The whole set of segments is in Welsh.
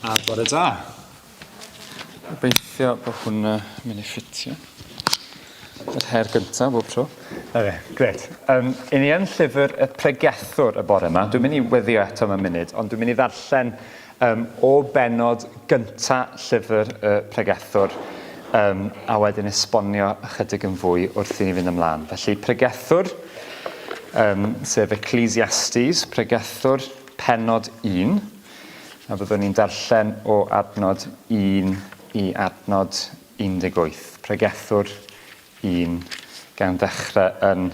A bore da. Gobeithio bod hwnna mynd i ffitio. Yr her gyntaf, bob tro. Gret. I ni yn llyfr y pregethwr y bore yma. Dwi'n mynd i weddio eto mewn munud, ond dwi'n mynd i ddarllen o benod gyntaf llyfr y pregethwr a wedyn esbonio ychydig yn fwy wrth i ni fynd ymlaen. Felly pregethwr, sef Ecclesiastes, pregethwr penod 1, a byddwn ni'n darllen o adnod 1 i adnod 18. Pregethwr 1 gan ddechrau yn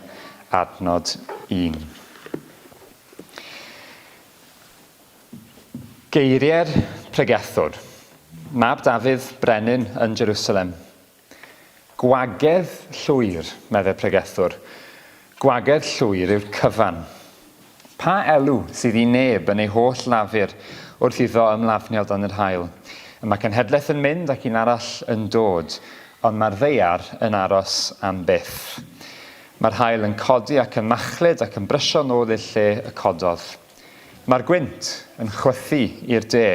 adnod 1. Geiriau'r pregethwr. Mab Dafydd brenin yn Jerusalem. Gwagedd llwyr, meddai pregethwr. Gwagedd llwyr yw'r cyfan. Pa elw sydd i neb yn ei holl lafur wrth iddo ymlafnio dan yr haul. Mae cenhedlaeth yn mynd ac un arall yn dod, ond mae'r ddeiar yn aros am byth. Mae'r haul yn codi ac yn machlyd ac yn brysio nôl i'r lle y cododd. Mae'r gwynt yn chwythu i'r de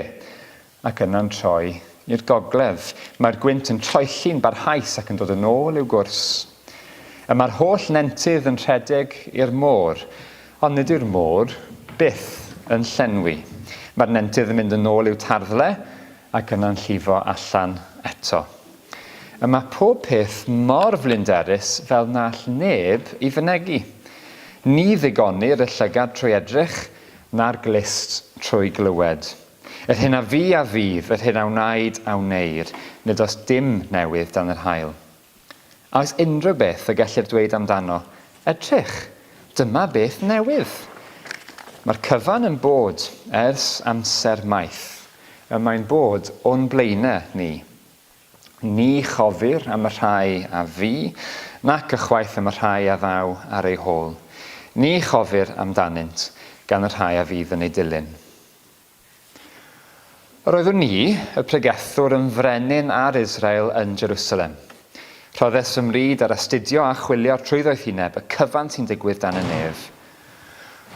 ac yna'n troi i'r gogledd. Mae'r gwynt yn troelli'n barhaus ac yn dod yn ôl i'w gwrs. Mae'r holl nentydd yn rhedeg i'r môr, ond nid yw'r môr byth yn llenwi. Mae'r nentydd yn mynd yn ôl i'w tarddle ac yna'n llifo allan eto. Mae pob peth mor flinderus fel na all neb i fynegu. Ni ddigonir y llygad trwy edrych na'r glist trwy glywed. Yr hyn a fydd, yr hyn a wnaid a wneir, nid oes dim newydd dan yr haul. A oes unrhyw beth y gellir dweud amdano, edrych, dyma beth newydd. Mae'r cyfan yn bod ers amser maith, a mae'n bod o'n blaenau ni. Ni chofir am y rhai a fi, nac ychwaith am y rhai a ddaw ar ei hôl. Ni chofir amdanynt, gan y rhai a fydd yn ei dilyn. Roeddwn ni, y pregethwr, yn frenin ar Israel yn Jerusalem. Rhoddais ymryd ar astudio a chwilio trwyddoedd hineb y cyfan sy'n digwydd dan y nef.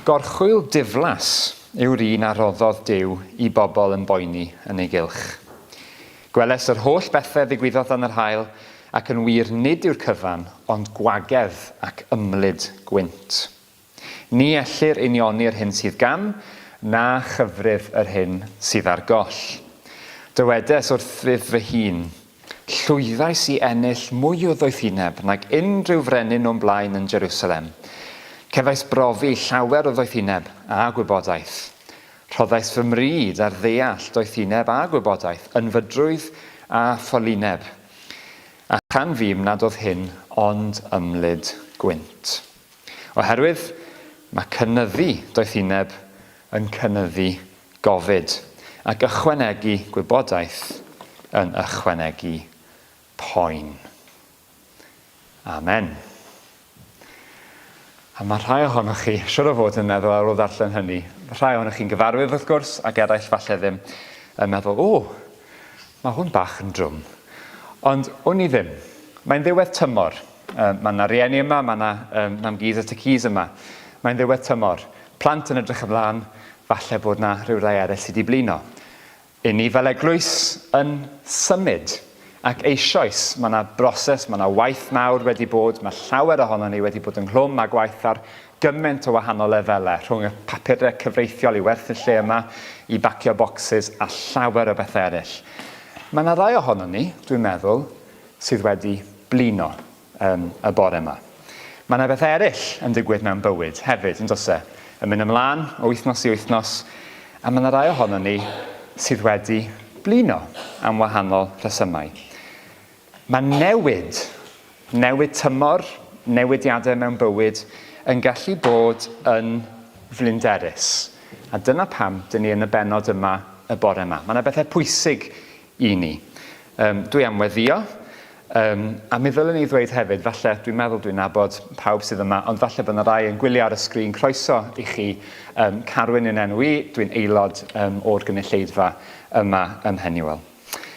Gorchwyl diflas yw'r un a roddodd Duw i bobl yn boeni yn ei gylch. Gweles yr holl bethau ddigwyddodd dan yr haul ac yn wir nid yw'r cyfan, ond gwagedd ac ymlyd gwynt. Ni ellir unioni'r hyn sydd gam, na chyfrif yr hyn sydd ar goll. Dywedes wrthyf fy hun, llwyddais i ennill mwy o ddoethineb nag unrhyw frenin o'n blaen yn Jerusalem. Cefais brofi llawer o ddoethineb a gwybodaeth. Rhoddais fy mryd ar ddeall doethineb a gwybodaeth yn fydrwydd a pholineb. A chan fim nad oedd hyn ond ymlyd gwynt. Oherwydd mae cynyddu doethineb yn cynyddu gofid ac ychwanegu gwybodaeth yn ychwanegu poen. Amen. A mae rhai ohonoch chi, siwr o fod yn meddwl ar ôl ddarllen hynny, rhai ohonoch chi'n gyfarwydd wrth gwrs ac eraill falle ddim yn meddwl, mae hwn bach yn drwm. Ond o'n i ddim. Mae'n ddiwedd tymor. Mae yna rieni yma, mae yna nam gyd y tecis yma. Mae'n ddiwedd tymor. Plant yn edrych ymlaen, falle bod yna rhyw rai eraill sydd wedi blino. Ni fel eglwys yn symud ac eisoes. Mae yna broses, mae yna waith mawr wedi bod, mae llawer ohono ni wedi bod yn nghlwm a gwaith ar gymaint o wahanol lefelau rhwng y papurau cyfreithiol i werth y lle yma, i bacio bocsys a llawer o bethau eraill. Mae yna rai ohono ni, dwi'n meddwl, sydd wedi blino y bore yma. Mae yna bethau eraill yn digwydd mewn bywyd hefyd, yn does e? Yn mynd ymlaen o wythnos i wythnos, a mae yna rai ohono ni sydd wedi blino am wahanol rhesymau. Mae newid tymor, newidiadau mewn bywyd yn gallu bod yn flinderus. A dyna pam dyn ni yn y benod yma y bore yma. Mae yna bethau pwysig i ni. Dwi am weddio, a mi ddylwn ni ddweud hefyd, falle dwi'n meddwl dwi'n nabod pawb sydd yma, ond falle bod yna rai yn gwylio ar y sgrin. Croeso i chi, Carwyn yn enw i, dwi'n aelod o'r gynulleidfa yma ym Mhenywel.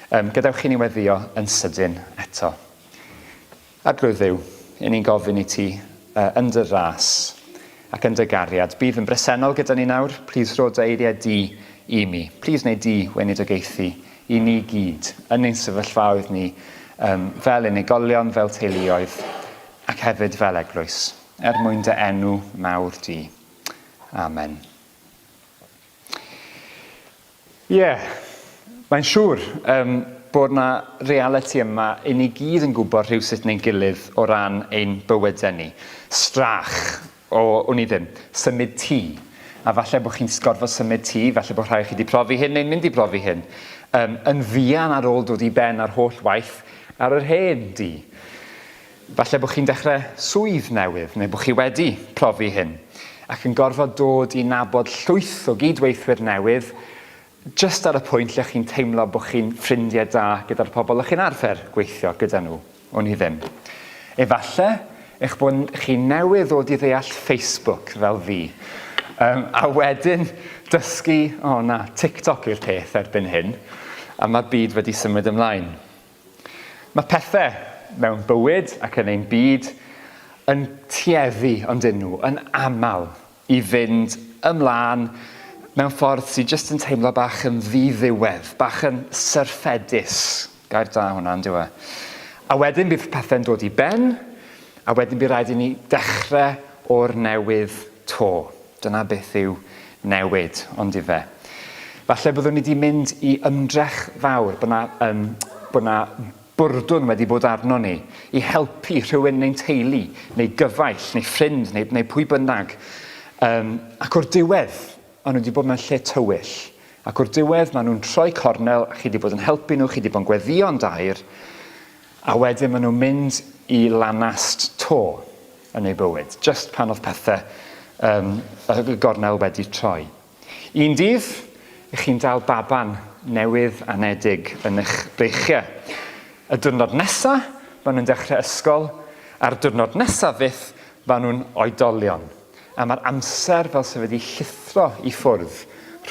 Gadewch chi ni weddio yn sydyn eto. Arglwydd Dduw, i ni'n gofyn i ti yn dy ras ac yn dy gariad. Bydd yn bresennol gyda ni nawr, plis rho dy eiriau di i mi. Plis wnei di weinidogaethu i ni gyd yn ein sefyllfaoedd ni fel unigolion, fel teuluoedd, ac hefyd fel eglwys, mwyn dy enw mawr di. Amen. Mae'n siŵr bod na reality yma i ni gyd yn gwybod rhywsut neu'n gilydd o ran ein bywydau ni. Strach o'n i ddim, symud tŷ. A falle bod chi'n gorfod symud tŷ, falle bod rhai chi wedi profi hyn neu'n mynd i profi hyn. Yn fuan ar ôl dod i ben ar holl waith ar yr hen dŷ. Falle bod chi'n dechrau swydd newydd, neu bod chi wedi profi hyn. Ac yn gorfod dod i nabod llwyth o gydweithwyr newydd, just ar y pwynt lle chi'n teimlo bod chi'n ffrindiau da gyda'r pobl ych chi'n arfer gweithio gyda nhw. O'n i ddim. Efalle, eich bod chi newydd ddod i ddeall Facebook fel fi. A wedyn dysgu, TikTok yw'r peth erbyn hyn, a mae'r byd wedi symud ymlaen. Mae pethau mewn bywyd ac yn ein byd yn tueddu ond nhw, yn aml i fynd ymlaen mewn ffordd sydd jyst yn teimlo bach yn ddiddiwedd, bach yn syrffedus. Gair da hwnna'n dyw e. A wedyn bydd pethau'n dod i ben, a wedyn bydd rhaid i ni dechrau o'r newydd to. Dyna beth yw newid, ond i fe. Falle byddwn ni wedi mynd i ymdrech fawr, bod na bwrdwn wedi bod arno ni i helpu rhywun neu'n teulu, neu gyfaill, neu ffrind, neu pwy bynnag. Ac o'r diwedd, maen nhw wedi bod mewn lle tywyll. Ac o'r diwedd, maen nhw'n troi cornel, a chi wedi bod yn helpu nhw, chi wedi bod yn gweddio'n dair, a wedyn maen nhw'n mynd i lanast to yn ei bywyd, just pan oedd pethau y gornel wedi troi. Un dydd, ych chi'n dal baban newydd anedig yn eich breichiau. Y diwrnod nesaf, maen nhw'n dechrau ysgol, a'r diwrnod nesaf fyth, maen nhw'n oedolion. A mae'r amser fel sef wedi llithro i ffwrdd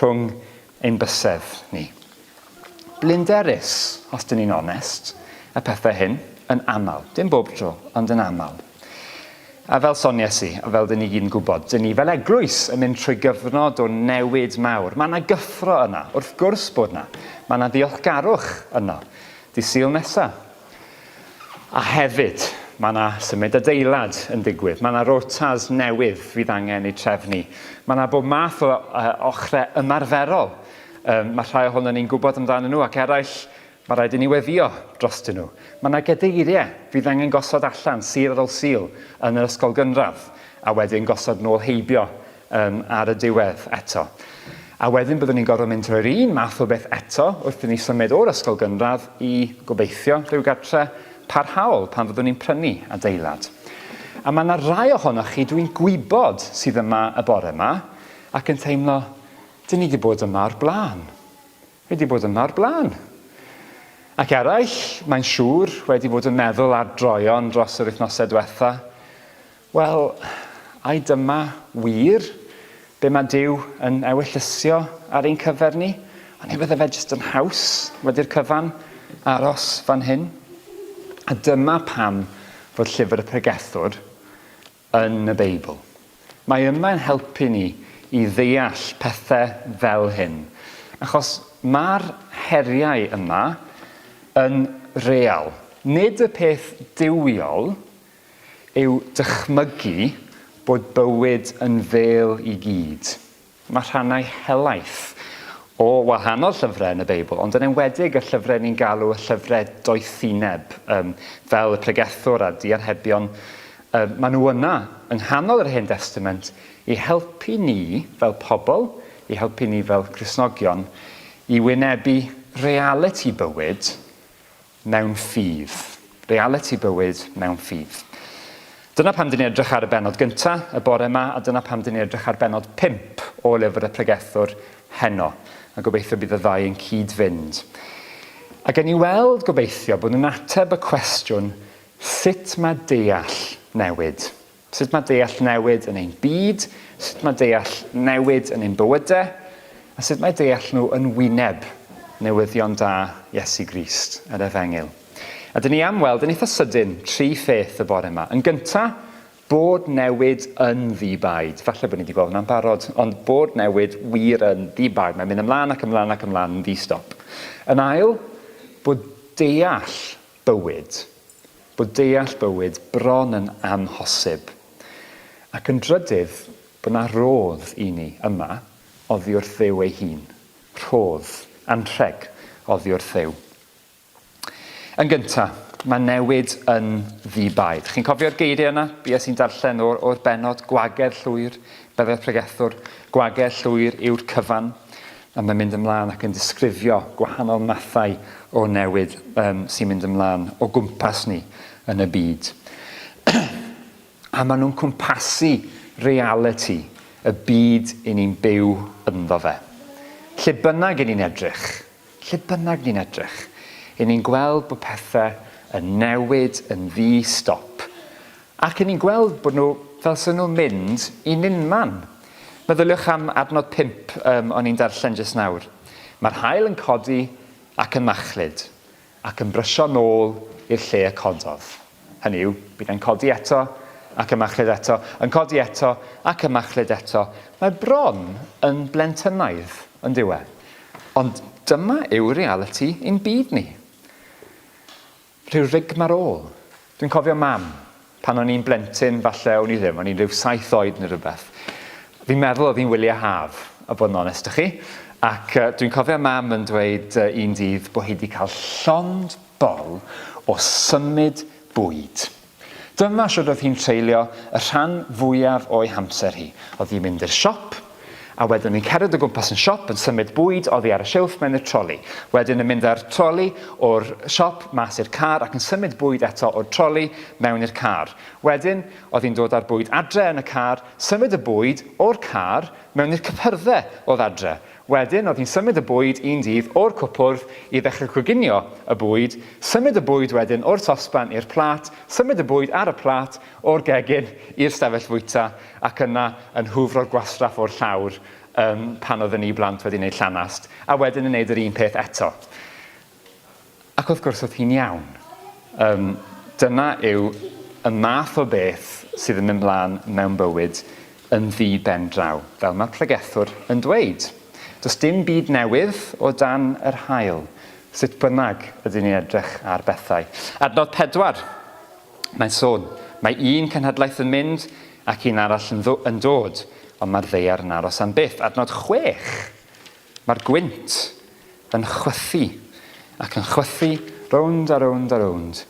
rhwng ein bysedd ni. Blinderus, os dyn ni'n onest, y pethau hyn yn aml. Dim bob tro, ond yn aml. A fel sonies i, a fel dyn ni gyd yn gwybod, dyn ni fel eglwys yn mynd trwy gyfnod o newid mawr. Mae yna gyffro yna, wrth gwrs bod yna. Mae yna ddiolchgarwch yna, di Sul nesaf. A hefyd, mae yna symud adeilad yn digwydd. Mae yna rotas newydd fydd angen ei trefnu. Mae yna bob math o ochrau ymarferol. Mae rhai ohono ni'n gwybod amdano nhw, ac eraill mae rhaid i ni weddio dros nhw. Mae yna gadeiriau fydd angen gosod allan, sul ar ôl sul, yn yr ysgol gynradd, a wedyn gosod nôl heibio ar y diwedd eto. A wedyn byddwn ni'n gorfod mynd trwy'r un math o beth eto, wrth i ni symud o'r ysgol gynradd i gobeithio rhyw gartre parhaol pan fyddwn ni'n prynu adeilad. A mae yna rai ohonoch chi dwi'n gwybod sydd yma y bore yma, ac yn teimlo, dyn ni wedi bod yma o'r blaen. Wedi bod yma o'r blaen. Ac eraill, mae'n siŵr wedi bod yn meddwl ar droion dros yr wythnosau diwetha. Wel, ai dyma wir be mae Duw yn ewyllysio ar ein cyfer ni? A neu bydde fe jyst yn haws wedi'r cyfan aros fan hyn? A dyma pam fod llyfr y Pregethwr yn y Beibl. Mae yma'n helpu ni i ddeall pethau fel hyn. Achos mae'r heriau yma yn real. Nid y peth diwiol yw dychmygu bod bywyd yn fel i gyd. Mae rhannau helaeth o wahanol llyfrau yn y Beibl, ond yn enwedig y llyfrau ni'n galw y llyfrau doethineb, fel y Pregethwr a Diarhebion. Maen nhw yna yng nghanol yr Hen Testament i helpu ni fel pobl, i helpu ni fel Cristnogion, i wynebu reality bywyd mewn ffydd. Reality bywyd mewn ffydd. Dyna pam dyn ni edrych ar y benod gyntaf, y bore yma, a dyna pam dyn ni edrych ar benod 5 o lyfr y Pregethwr heno. A gobeithio bydd y ddau yn cyd-fynd. A gen i weld gobeithio bod nhw'n ateb y cwestiwn sut mae deall newid. Sut mae deall newid yn ein byd, sut mae deall newid yn ein bywydau, a sut mae deall nhw yn wyneb newyddion da Iesu Grist, yr Efengil. A dyn ni am weld yn eitha sydyn 3 pheth y bore yma. Yn gyntaf, bod newid yn ddibaid. Falle bod ni wedi gweld hwnna'n barod, ond bod newid wir yn ddibaid. Mae'n mynd ymlaen ac ymlaen ac ymlaen yn ddi-stop. Yn ail, bod deall bywyd. Bod deall bywyd bron yn amhosib. Ac yn drydydd, bod na rodd i ni yma oddi wrth Dduw ei hun. Rhodd, anrheg oddi wrth Dduw. Yn gyntaf, mae newid yn ddibaid. Chi'n cofio'r geiriau yna? Bia sy'n darllen o'r benod, gwagedd llwyr, byddai'r pregethwr, gwagedd llwyr yw'r cyfan. A mae'n mynd ymlaen ac yn disgrifio gwahanol mathau o newid sy'n mynd ymlaen o gwmpas ni yn y byd. A maen nhw'n cwmpasu reality, y byd i ni'n byw ynddo fe. Lle bynnag i ni'n edrych, i ni'n gweld bod pethau yn newid yn ddi-stop. Ac i ni'n gweld bod nhw fel sy'n nhw'n mynd i'n unman. Meddyliwch am adnod 5 o'n i'n darllen jyst nawr. Mae'r haul yn codi ac yn machlud, ac yn brysio nôl i'r lle y cododd. Hynny yw, bydd e'n codi eto ac yn machlud eto, yn codi eto ac yn machlud eto. Mae bron yn blentynaidd yn diwe. Ond dyma yw reality i'n byd ni. Rhyw rigmarol. Dwi'n cofio mam, pan o'n i'n blentyn, falle o'n i ddim, o'n i'n rhyw 7 oed neu rhywbeth. Fi'n meddwl oedd hi'n wyliau haf, a bod yn onest â chi. Ac dwi'n cofio mam yn dweud un dydd bod hi wedi cael llond bol o symud bwyd. Dyma sydd oedd hi'n treulio y rhan fwyaf o'i hamser hi. Oedd hi'n mynd i'r siop, a wedyn ni'n cered o gwmpas yn siop yn symud bwyd oddi ar y silff mewn i'r troli. Wedyn yn mynd ar troli o'r siop mas i'r car ac yn symud bwyd eto o'r troli mewn i'r car. Wedyn oedd hi'n dod ar bwyd adre yn y car, symud y bwyd o'r car mewn i'r cypyrdde oedd adre. Wedyn oedd hi'n symud y bwyd un dydd o'r cwpwrdd i ddechrau coginio y bwyd, symud y bwyd wedyn o'r tosban i'r plat, symud y bwyd ar y plat o'r gegin i'r stafell fwyta ac yna yn hwfro'r gwastraff o'r llawr pan oedden ni blant wedi wneud llanast, a wedyn yn wneud yr un peth eto. Ac wrth gwrs oedd hi'n iawn. Dyna yw y math o beth sydd yn mynd mlaen mewn bywyd yn ddi-ben draw, fel mae pregethwr yn dweud. Does dim byd newydd o dan yr haul. Sut bynnag ydyn ni'n edrych ar bethau. Adnod 4. Mae'n sôn, mae un cenhedlaeth yn mynd ac un arall yn dod, ond mae'r ddeiar yn aros am byth. Adnod 6. Mae'r gwynt yn chwythu ac yn chwythu rownd a rownd a rownd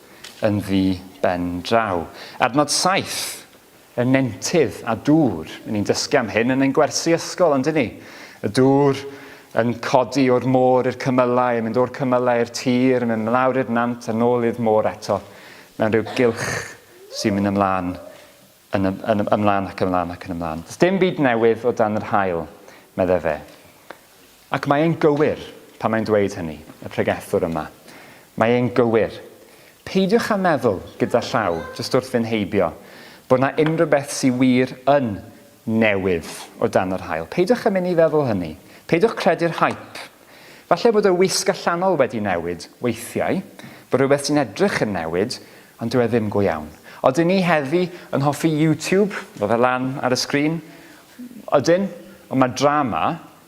yn ddi-ben draw. Adnod 7. Y nentydd a dŵr. Ni'n dysgu am hyn yn ein gwersi ysgol, ond ni. Y dŵr yn codi o'r môr i'r cymylau, yn mynd o'r cymylau i'r tir, yn mynd lawr i'r nant a nôl i'r môr eto. Mewn rhyw gylch sy'n mynd ymlaen, ymlaen ac ymlaen ac yn ymlaen. Does dim byd newydd o dan yr haul, meddai fe. Ac mae e'n gywir pan mae'n dweud hynny, y pregethwr yma. Mae e'n gywir. Peidiwch â meddwl gyda llaw, jyst wrth fynd heibio, bod na unrhyw beth sy'n wir yn newydd o dan yr haul. Peidiwch yn mynd i feddwl hynny. Peidiwch credu'r hype. Falle bod y wisg allanol wedi newid weithiau, bod rhywbeth sy'n edrych yn newid, ond dyw e ddim go iawn. Odyn ni heddi yn hoffi YouTube, roedd e lan ar y sgrin. Odyn, ond mae drama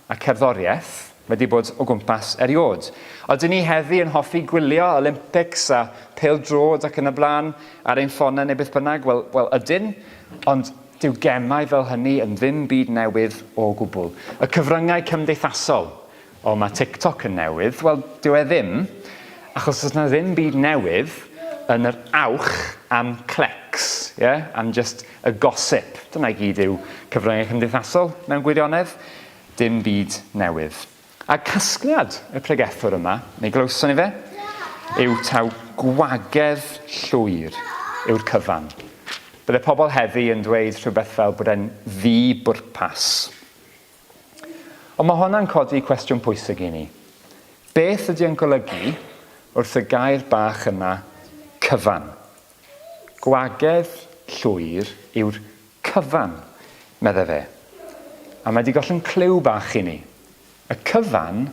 a cerddoriaeth wedi bod o gwmpas eriod. Odyn ni heddi yn hoffi gwylio Olympics a pêl-drod ac yn y blaen ar ein ffonau neu beth bynnag. Wel, ydyn, ond dyw gemau fel hynny yn ddim byd newydd o gwbl. Y cyfryngau cymdeithasol, o mae TikTok yn newydd, wel, dyw e ddim, achos oes yna ddim byd newydd yn yr awch am clecs, am just y gossip. Dyna i gyd yw cyfryngau cymdeithasol mewn gwirionedd, dim byd newydd. A casgliad y pregethwr yma, neu glywson ni fe, yw taw gwagedd llwyr yw'r cyfan. Bydde pobl heddi yn dweud rhywbeth fel bod e'n ddi-bwrpas. Ond mae hwnna'n codi cwestiwn pwysig i ni. Beth ydy e'n golygu wrth y gair bach yna cyfan? Gwagedd llwyr yw'r cyfan, meddai fe. A mae wedi gollwng cliw bach i ni. Y cyfan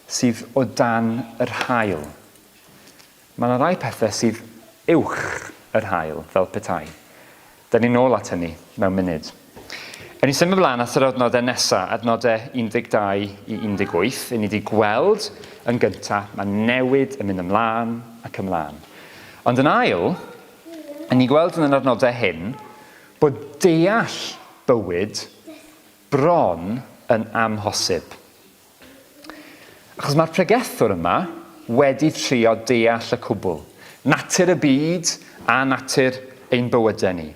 sydd o dan yr haul. Mae yna rai pethau sydd uwch yr haul fel petai. Da ni'n nôl at hynny mewn munud. Yn ni'n symud ymlaen at yr adnodau nesaf, adnodau 12 i 18. Yn ni wedi gweld yn gyntaf, mae newid yn mynd ymlaen ac ymlaen. Ond yn ail, yn ni gweld yn yr adnodau hyn, bod deall bywyd bron yn amhosib. Achos mae'r pregethwr yma wedi trio deall y cwbl. Natur y byd a natur ein bywydau ni.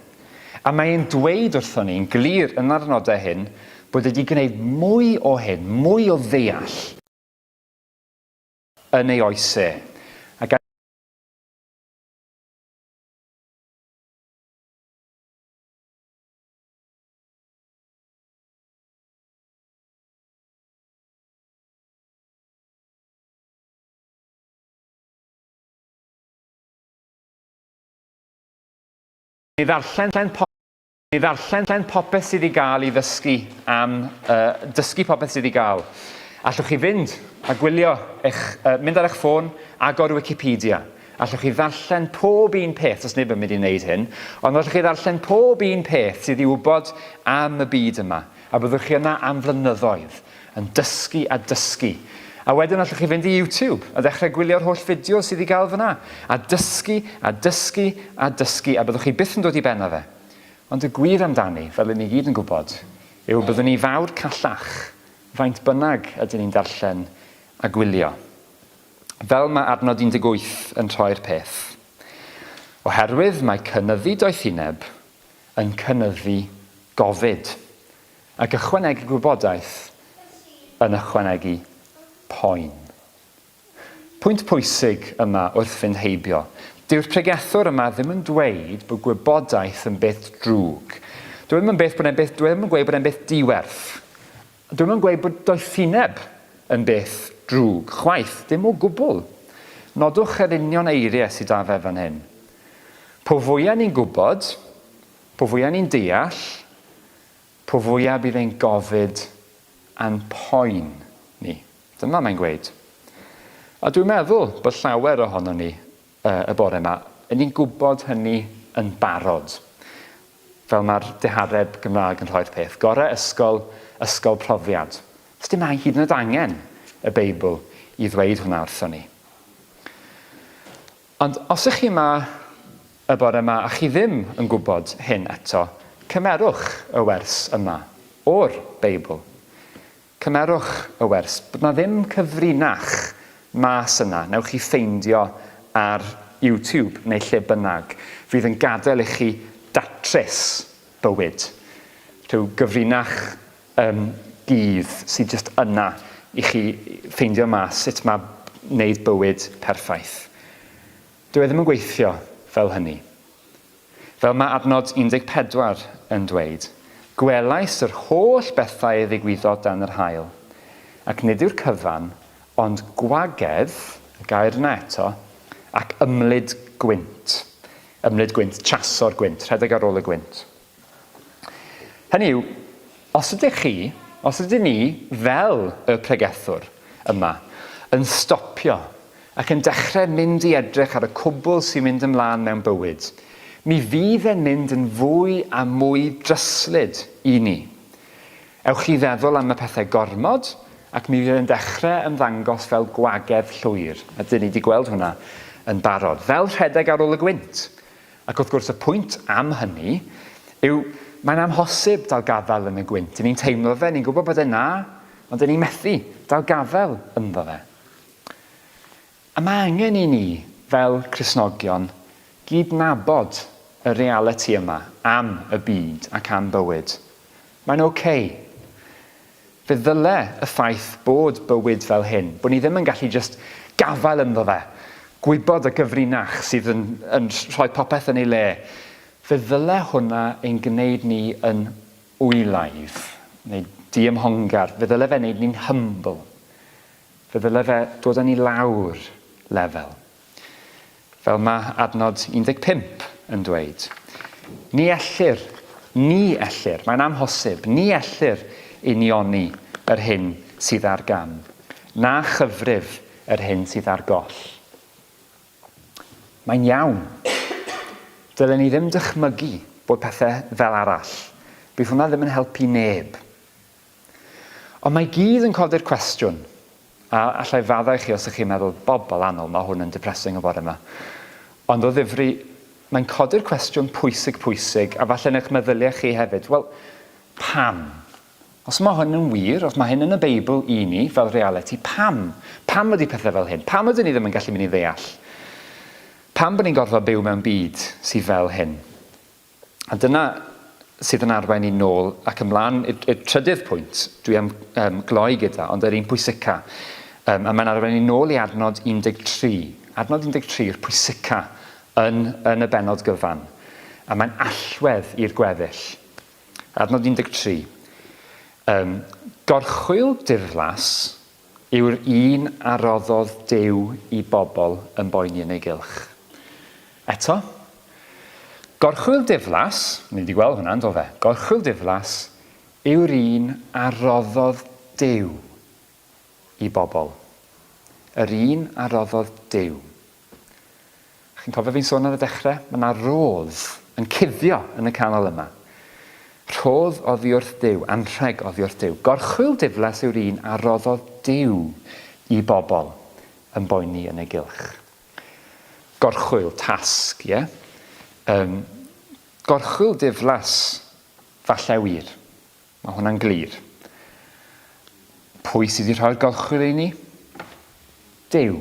A mae'n dweud wrthon ni'n glir yn yr adnodau hyn bod wedi gwneud mwy o hyn, mwy o ddeall yn ei oesau. Ni ddarllen popeth sydd i gael i ddysgu dysgu popeth sydd i gael. Allwch chi fynd a gwylio, mynd ar eich ffôn, agor Wikipedia. Allwch chi ddarllen pob un peth, os neb yn mynd i wneud hyn, ond allwch chi ddarllen pob un peth sydd i wybod am y byd yma. A byddwch chi yna am flynyddoedd, yn dysgu a dysgu. A wedyn allwch chi fynd i YouTube a dechrau gwylio'r holl fideo sydd i gael fyna. A dysgu, a dysgu, a dysgu, a byddwch chi byth yn dod i benna fe. Ond y gwir amdani, fel ni gyd yn gwybod, yw byddwn ni fawr callach, faint bynnag ydyn ni'n darllen a gwylio. Fel mae adnod 18 yn troi'r peth. Oherwydd mae cynyddu doethineb yn cynyddu gofid, ac ychwanegu gwybodaeth yn ychwanegu poen. Pwynt pwysig yma wrth fynd heibio. Dyw'r pregethwr yma ddim yn dweud bod gwybodaeth yn beth drwg. Dwi'n yn gweud bod e'n beth diwerth. Dwi'n yn gweud bod doethineb yn beth drwg. Chwaith, dim o gwbl. Nodwch yr union eiriau sydd da fe fan hyn. Po fwyaf ni'n gwybod, po fwyaf ni'n deall, po fwyaf bydd ein gofid a'n poen ni. Dyma mae'n gweud. A dwi'n meddwl bod llawer ohono ni y bore yma, ni'n gwybod hynny yn barod. Fel mae'r dehareb Gymraeg yn rhoi'r peth. Gorau ysgol profiad. Os dim hyd yn oed angen y Beibl i ddweud hwnna wrthon ni. Ond os ych chi yma y bore yma a chi ddim yn gwybod hyn eto, cymerwch y wers yma o'r Beibl. Cymerwch y wers. Bod na ddim cyfrinach mas yna, newch chi ffeindio ar YouTube neu lle bynnag, fydd yn gadael i chi datrys bywyd. Rhyw gyfrinach gydd sydd jyst yna i chi ffeindio mas sut mae wneud bywyd perffaith. Dwi ddim yn gweithio fel hynny. Fel mae adnod 14 yn dweud, gwelais yr holl bethau y ddigwyddo dan yr haul, ac nid yw'r cyfan, ond gwagedd, y gair yna eto, ac ymlyd gwynt. Ymlyd gwynt, chaso'r gwynt, rhedeg ar ôl y gwynt. Hynny yw, os ydych ni, fel y pregethwr yma, yn stopio ac yn dechrau mynd i edrych ar y cwbl sy'n mynd ymlaen mewn bywyd, mi fydd e'n mynd yn fwy a mwy dryslyd i ni. Ewch chi feddwl am y pethau gormod, ac mi fydd e'n dechrau ymddangos fel gwagedd llwyr. A dyn ni wedi gweld hwnna yn barod. Fel rhedeg ar ôl y gwynt. Ac wrth gwrs y pwynt am hynny yw mae'n amhosib dal gafel yn y gwynt. Ni'n teimlo fe, ni'n gwybod bod yna, ond ni'n methu dal gafel ynddo fe. A mae angen i ni, fel Cristnogion, gydnabod y realiti yma am y byd ac am bywyd. Mae'n okay. Fe ddyle y ffaith bod bywyd fel hyn, bod ni ddim yn gallu just gafael ynddo fe, gwybod y gyfrinach sydd yn rhoi popeth yn ei le. Fe ddyle hwnna ein gwneud ni yn wylaidd, neu diymhongar. Fe ddyle fe wneud ni'n humble. Fe ddyle fe dod â ni lawr lefel. Fel mae adnod 15 yn dweud. Ni ellir, mae'n amhosib, ni ellir unioni yr hyn sydd ar gam, na chyfrif yr hyn sydd ar goll. Mae'n iawn. Dylen ni ddim dychmygu bod pethau fel arall. Bydd hwnna ddim yn helpu neb. Ond mae gyd yn codi'r cwestiwn, a allai fadda chi os ydych chi'n meddwl, bobl annol, mae hwn yn depressing o bore yma. Ond o ddifri, mae'n codi'r cwestiwn pwysig, a falle yn eich meddyliau chi hefyd, wel, pam? Os mae hwn yn wir, os mae hyn yn y Beibl i ni fel reality, pam? Pam ydy pethau fel hyn? Pam ydyn ni ddim yn gallu mynd i ddeall? Pam bod ni'n gorfod byw mewn byd sydd fel hyn? A dyna sydd yn arwain ni nôl ac ymlaen i'r trydydd pwynt dwi am gloi gyda, ond yr un pwysica. A mae'n arwain ni nôl i adnod 13. Adnod 13 yw'r pwysica yn y benod gyfan. A mae'n allwedd i'r gweddill. Adnod 13. Gorchwyl diflas yw'r un a roddodd Duw i bobl yn boeni yn ei gylch. Eto, gorchwyl diflas, ni wedi gweld hwnna, do fe? Gorchwyl diflas yw'r un a roddodd Duw i bobl. Yr un a roddodd Duw. Chi'n cofio fi'n sôn ar y dechrau? Mae yna rodd yn cuddio yn y canol yma. Rhodd oddi wrth Duw, anrheg oddi wrth Duw. Gorchwyl diflas yw'r un a roddodd Duw i bobl yn boeni yn ei gylch. Gorchwyl, tasg, ie? Gorchwyl diflas, falle wir. Mae hwnna'n glir. Pwy sydd wedi rhoi'r gorchwyl i ni? Duw.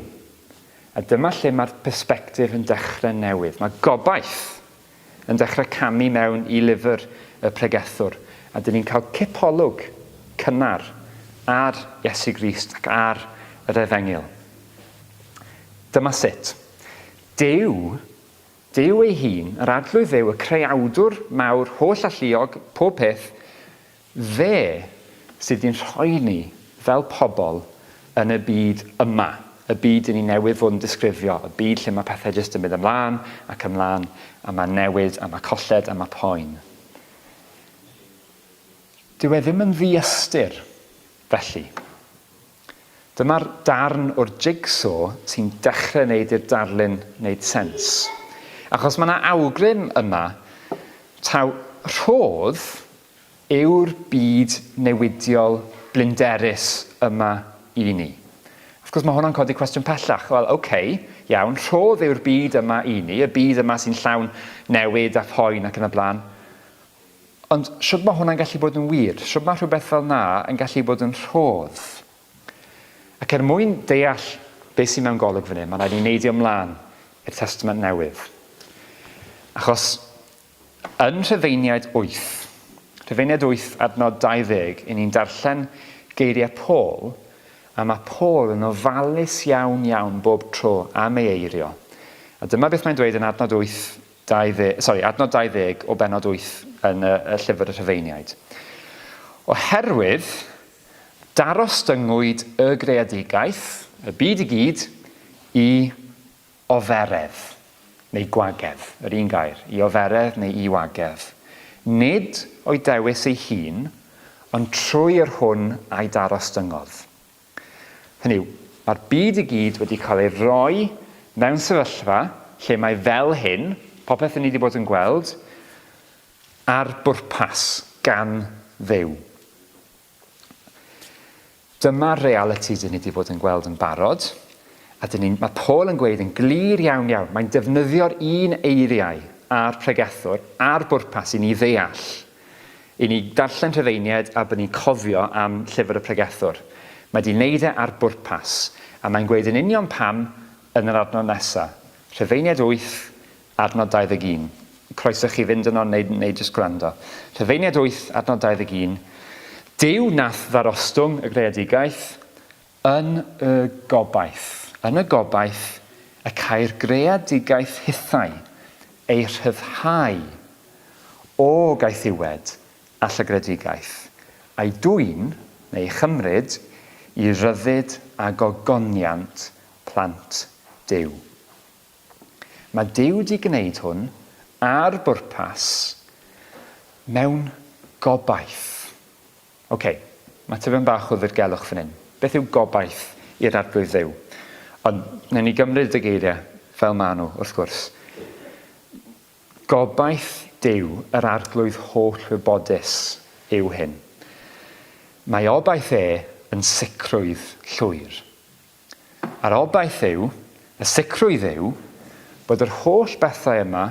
A dyma lle mae'r persbectif yn dechrau newydd. Mae gobaith yn dechrau camu mewn i lyfr y pregethwr. A dyn ni'n cael cipolwg cynnar ar Iesu Grist ac ar yr Efengyl. Dyma sut. Duw ei hun, yr arglwydd Dduw, y creawdwr mawr, holl alluog, pob peth, fe sydd wedi'n rhoi ni fel pobl yn y byd yma. Y byd yn ei newydd fod yn disgrifio. Y byd lle mae pethau jyst yn mynd ymlaen ac ymlaen, a mae newid, a mae colled, a mae poen. Dyw e ddim yn ddiystyr, felly. Dyma'r darn o'r jigsaw sy'n dechrau wneud i'r darlun wneud sens. Achos mae yna awgrym yma, taw rhodd yw'r byd newidiol blinderus yma i ni. Wrth gwrs, mae hwnna'n codi cwestiwn pellach. Wel, iawn, rhodd yw'r byd yma i ni, y byd yma sy'n llawn newid a poen ac yn y blaen. Ond siwt mae hwnna'n gallu bod yn wir? Siwt mae rhywbeth fel na yn gallu bod yn rhodd? Ac mwyn deall beth sy'n mewn golwg fan hyn, mae'n rhaid i neidio ymlaen i'r Testament newydd. Achos yn Rhufeiniaid 8, Rhufeiniaid 8 adnod 20, i ni'n darllen geiriau Paul, a mae Paul yn ofalus iawn bob tro am ei eirio. A dyma beth mae'n dweud yn adnod 20 o benod 8 yn y llyfr y Rhufeiniaid. Oherwydd darostyngwyd y greadigaeth, y byd i gyd, i oferedd neu gwagedd, yr un gair, i oferedd neu i wagedd. Nid o'i dewis ei hun, ond trwy'r hwn a'i darostyngodd. Hynny yw, mae'r byd i gyd wedi cael ei roi mewn sefyllfa lle mae fel hyn, popeth ni wedi bod yn gweld, ar bwrpas gan Dduw. Dyma'r realities ni wedi bod yn gweld yn barod, a mae Paul yn gweud yn glir iawn. Mae'n defnyddio'r un eiriau a'r pregethwr a'r bwrpas i ni ddeall. I ni darllen Rhufeiniaid a bod ni'n cofio am llyfr y pregethwr. Mae wedi wneud e ar bwrpas, a mae'n gweud yn union pam yn yr adnod nesaf. Rhufeiniaid 8, adnod 21. Croeso chi fynd yno neu jyst gwrando. Rhufeiniaid 8, adnod 21. Duw nath ddarostwng y greadigaeth yn y gobaith. Yn y gobaith y cair greadigaeth hithau ei rhyddhau o gaethiwed a llygredigaeth. A'i dwyn neu chymryd i ryddid a gogoniant plant Duw. Mae Duw wedi gwneud hwn ar bwrpas mewn gobaith. Mae tyfu'n bach o ddirgelwch fan hyn. Beth yw gobaith i'r arglwydd Dduw? Ond newn ni gymryd y geiriau fel maen nhw, wrth gwrs. Gobaith Duw, yr arglwydd holl wybodus yw hyn. Mae obaith yn sicrwydd llwyr. A'r obaith yw, y sicrwydd yw, bod yr holl bethau yma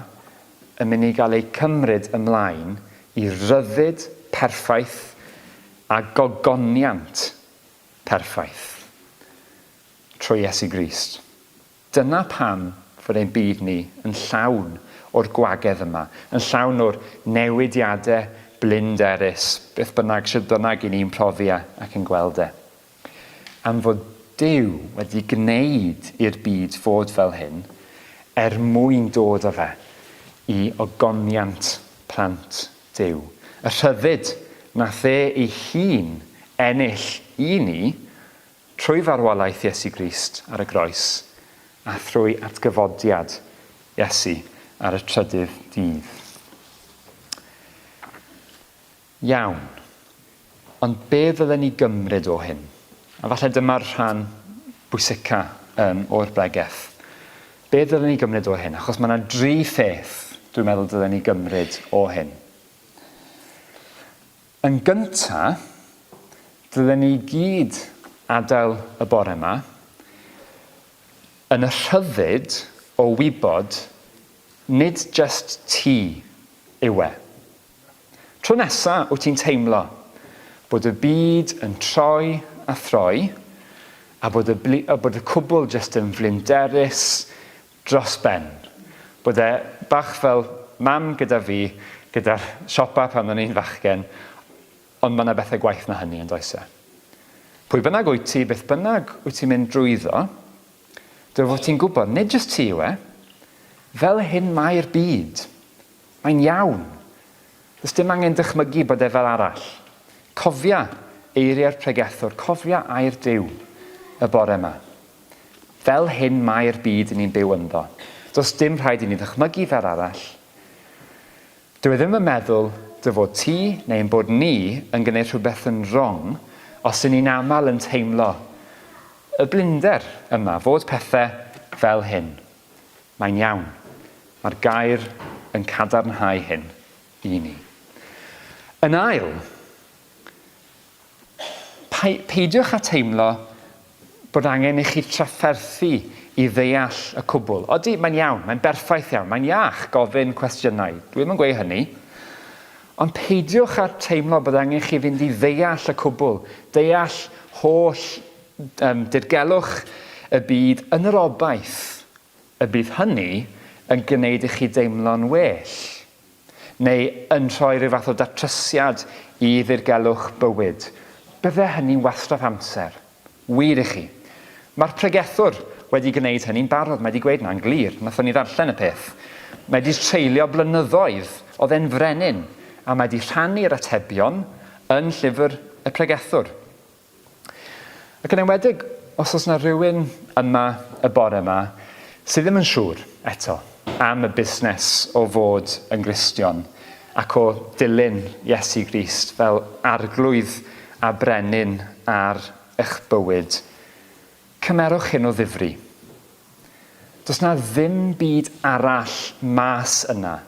yn mynd i gael eu cymryd ymlaen i ryddid perffaith a gogoniant perffaith trwy Iesu Grist. Dyna pam fod ein byd ni yn llawn o'r gwagedd yma, yn llawn o'r newidiadau blinderus, beth bynnag, sydd bynnag i ni'n profi ac yn gweld e. Am fod Duw wedi gwneud i'r byd fod fel hyn, mwyn dod â fe i ogoniant plant Duw. Y rhyddid nath ei hun ennill i ni trwy farwolaeth Iesu Grist ar y groes a trwy atgyfodiad Iesu ar y trydydd dydd. Iawn, ond be ddylen ni gymryd o hyn? A falle dyma'r rhan bwysica o'r bregaeth. Be ddylen ni gymryd o hyn? Achos mae yna 3 pheth dwi'n meddwl dylen ni gymryd o hyn. Yn gyntaf, dylen ni gyd adael y bore yma yn y rhyddid o wybod nid just ti yw e. Tro nesa wyt ti'n teimlo bod y byd yn troi a throi a bod y cwbl jyst yn flinderus dros ben. Bod e bach fel mam gyda fi, gyda'r siopa pan o'n i'n fachgen, ond mae yna bethau gwaith na hynny yn does e. Pwy bynnag wyt ti, beth bynnag wyt ti'n mynd drwyddo, dyw fod ti'n gwybod, nid jyst ti yw e, fel hyn mae'r byd. Mae'n iawn. Does dim angen dychmygu bod e fel arall. Cofia eiriau'r pregethwr, cofia air Duw y bore yma. Fel hyn mae'r byd yn ni'n byw ynddo. Does dim rhaid i ni ddychmygu fel arall. Dwi ddim yn meddwl dy fod ti neu'n bod ni yn gwneud rhywbeth yn wrong os y'n ni'n aml yn teimlo y blinder yma, fod pethau fel hyn. Mae'n iawn. Mae'r gair yn cadarnhau hyn i ni. Yn ail, peidiwch â teimlo bod angen i chi trafferthu i ddeall y cwbl. Odi, mae'n iawn, mae'n berffaith iawn, mae'n iach gofyn cwestiynau. Dwi ddim yn gweud hynny. Ond peidiwch â teimlo bod angen chi fynd i ddeall y cwbl, deall holl dirgelwch y byd yn yr obaith. Y bydd hynny yn gwneud i chi deimlo'n well, neu yn rhoi rhyw fath o datrysiad i ddirgelwch bywyd. Bydde hynny'n wastraff amser. Wir i chi. Mae'r pregethwr wedi gwneud hynny'n barod, mae wedi gweud na'n glir, nathon ni ddarllen y peth. Mae wedi treulio blynyddoedd, oedd e'n frenin, a mae wedi rhannu'r atebion yn llyfr y pregethwr. Ac yn enwedig, os oes yna rhywun yma y bore yma sydd ddim yn siŵr eto am y busnes o fod yn Gristion ac o dilyn Iesu Grist fel arglwydd a brenin ar eich bywyd, cymerwch hyn o ddifri. Does na ddim byd arall mas yna.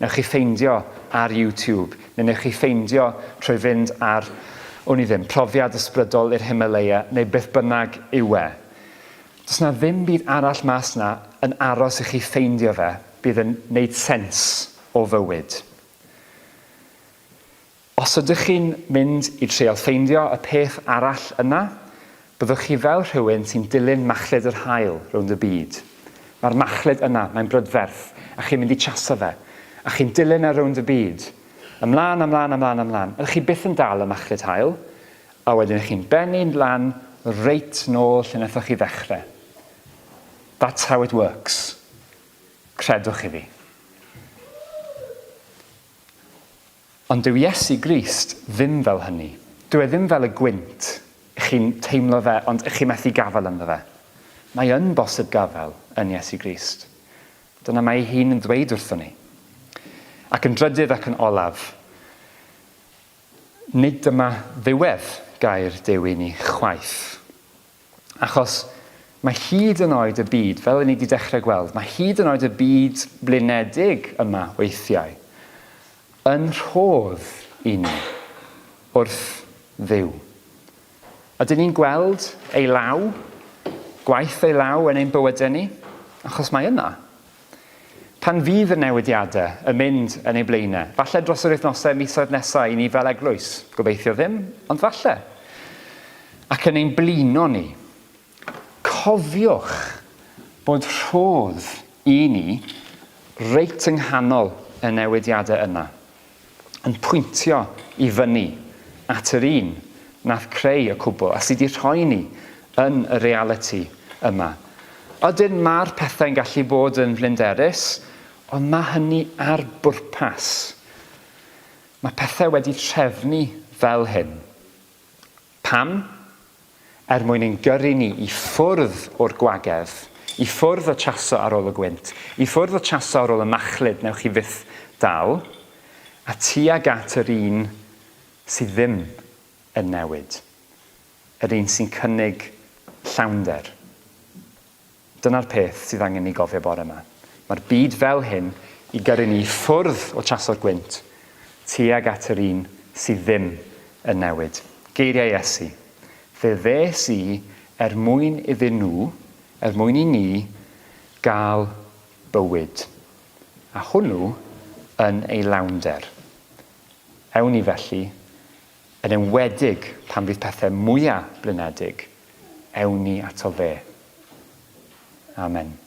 Newch chi ffeindio ar YouTube, neu newch chi ffeindio trwy fynd ar, profiad ysbrydol i'r Himalaya, neu beth bynnag yw e. Does na ddim byd arall mas yna yn aros i chi ffeindio fe, bydd yn gwneud sens o fywyd. Os ydych chi'n mynd i treol ffeindio y peth arall yna, byddwch chi fel rhywun sy'n dilyn machlud yr haul rownd y byd. Mae'r machlud yna, mae'n brydferth, a chi'n mynd i chaso fe, a chi'n dilyn ar rownd y byd. Ymlaen. Ydych chi byth yn dal y machlud haul, a wedyn chi'n bennu'n lan reit nôl lle wnaethoch chi ddechrau. That's how it works. Credwch i fi. Ond dyw Iesu Grist ddim fel hynny. Dyw e ddim fel y gwynt. Chi'n teimlo fe, ond chi methu gafel ynddo fe. Mae yn bosib gafel yn Iesu Grist. Dyna mae ei hun yn dweud wrthon ni. Ac yn drydydd ac yn olaf, nid dyma ddiwedd gair Duw i ni chwaith. Achos mae hyd yn oed y byd, fel ni wedi dechrau gweld, mae hyd yn oed y byd blinedig yma weithiau, yn rhodd i ni wrth ddiw. Ydyn ni'n gweld ei law, gwaith ei law yn ein bywydau ni? Achos mae yna. Pan fydd y newidiadau yn mynd yn ei blaenau, falle dros yr wythnosau misoedd nesaf i ni fel eglwys, gobeithio ddim, ond falle. Ac yn ein blino ni, cofiwch bod rhodd i ni reit yng nghanol y newidiadau yna, yn pwyntio i fyny at yr un nath creu y cwbl, a sydd wedi rhoi ni yn y reality yma. Ydyn mae'r pethau'n gallu bod yn flinderus, ond mae hynny ar bwrpas. Mae pethau wedi trefnu fel hyn. Pam? Mwyn ein gyrru ni i ffwrdd o'r gwagedd, i ffwrdd o chaso ar ôl y gwynt, i ffwrdd o chaso ar ôl y machlud newch chi fyth dal, a tuag at yr un sydd ddim yn newid. Yr un sy'n cynnig llawnder. Dyna'r peth sydd angen i gofio bore yma. Mae'r byd fel hyn i gyrru ni ffwrdd o chaso'r gwynt, tuag at yr un sydd ddim yn newid. Geiriau Iesu. Fe ddes i mwyn iddyn nhw, mwyn i ni, gael bywyd. A hwnnw yn ei lawnder. Ewn ni felly, yn enwedig pan fydd pethau mwyaf blinedig, ewn ni ato fe. Amen.